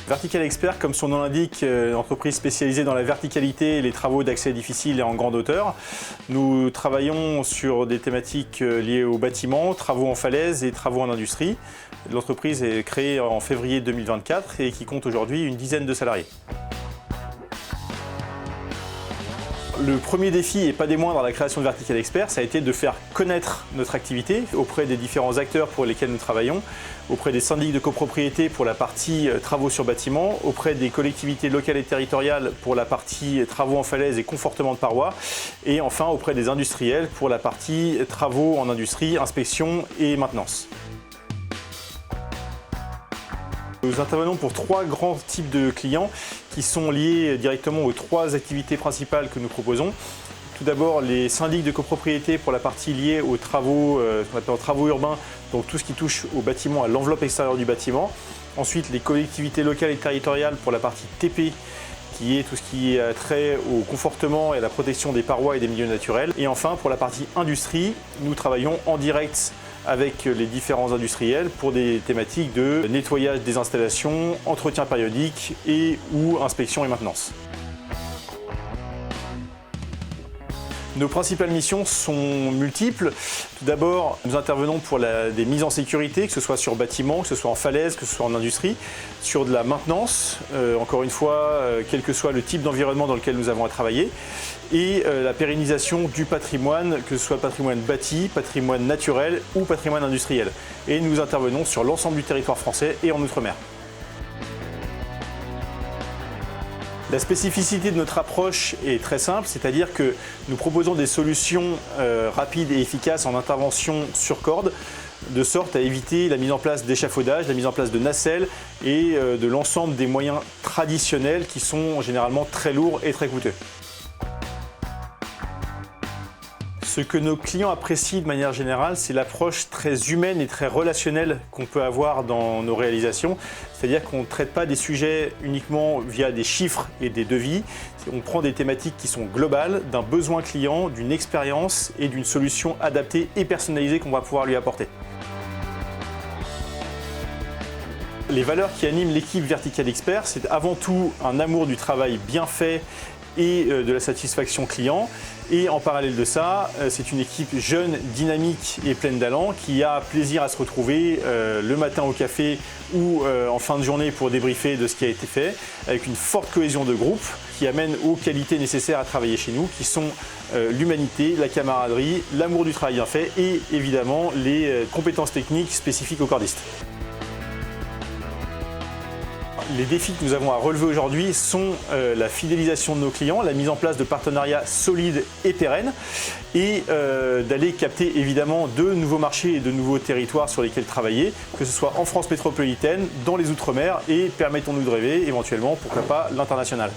Vertical Expert, comme son nom l'indique, une entreprise spécialisée dans la verticalité et les travaux d'accès difficile et en grande hauteur. Nous travaillons sur des thématiques liées au bâtiment, travaux en falaise et travaux en industrie. L'entreprise est créée en février 2024 et qui compte aujourd'hui une dizaine de salariés. Le premier défi, et pas des moindres à la création de Vertical Expert, ça a été de faire connaître notre activité auprès des différents acteurs pour lesquels nous travaillons, auprès des syndics de copropriété pour la partie travaux sur bâtiment, auprès des collectivités locales et territoriales pour la partie travaux en falaise et confortement de parois, et enfin auprès des industriels pour la partie travaux en industrie, inspection et maintenance. Nous intervenons pour trois grands types de clients qui sont liés directement aux trois activités principales que nous proposons. Tout d'abord, les syndics de copropriété pour la partie liée aux travaux, ce qu'on appelle travaux urbains, donc tout ce qui touche au bâtiment, à l'enveloppe extérieure du bâtiment. Ensuite, les collectivités locales et territoriales pour la partie TP, qui est tout ce qui a trait au confortement et à la protection des parois et des milieux naturels. Et enfin, pour la partie industrie, nous travaillons en direct avec les différents industriels pour des thématiques de nettoyage des installations, entretien périodique et ou inspection et maintenance. Nos principales missions sont multiples. Tout d'abord, nous intervenons pour des mises en sécurité, que ce soit sur bâtiment, que ce soit en falaise, que ce soit en industrie, sur de la maintenance, encore une fois, quel que soit le type d'environnement dans lequel nous avons à travailler, et la pérennisation du patrimoine, que ce soit patrimoine bâti, patrimoine naturel ou patrimoine industriel. Et nous intervenons sur l'ensemble du territoire français et en Outre-mer. La spécificité de notre approche est très simple, c'est-à-dire que nous proposons des solutions rapides et efficaces en intervention sur corde, de sorte à éviter la mise en place d'échafaudages, la mise en place de nacelles et de l'ensemble des moyens traditionnels qui sont généralement très lourds et très coûteux. Ce que nos clients apprécient de manière générale, c'est l'approche très humaine et très relationnelle qu'on peut avoir dans nos réalisations. C'est-à-dire qu'on ne traite pas des sujets uniquement via des chiffres et des devis. On prend des thématiques qui sont globales, d'un besoin client, d'une expérience et d'une solution adaptée et personnalisée qu'on va pouvoir lui apporter. Les valeurs qui animent l'équipe Vertical Expert, c'est avant tout un amour du travail bien fait et de la satisfaction client. Et en parallèle de ça, c'est une équipe jeune, dynamique et pleine d'allant qui a plaisir à se retrouver le matin au café ou en fin de journée pour débriefer de ce qui a été fait, avec une forte cohésion de groupe qui amène aux qualités nécessaires à travailler chez nous, qui sont l'humanité, la camaraderie, l'amour du travail bien fait et évidemment les compétences techniques spécifiques aux cordistes. Les défis que nous avons à relever aujourd'hui sont la fidélisation de nos clients, la mise en place de partenariats solides et pérennes et d'aller capter évidemment de nouveaux marchés et de nouveaux territoires sur lesquels travailler, que ce soit en France métropolitaine, dans les Outre-mer et permettons-nous de rêver éventuellement, pourquoi pas, l'international.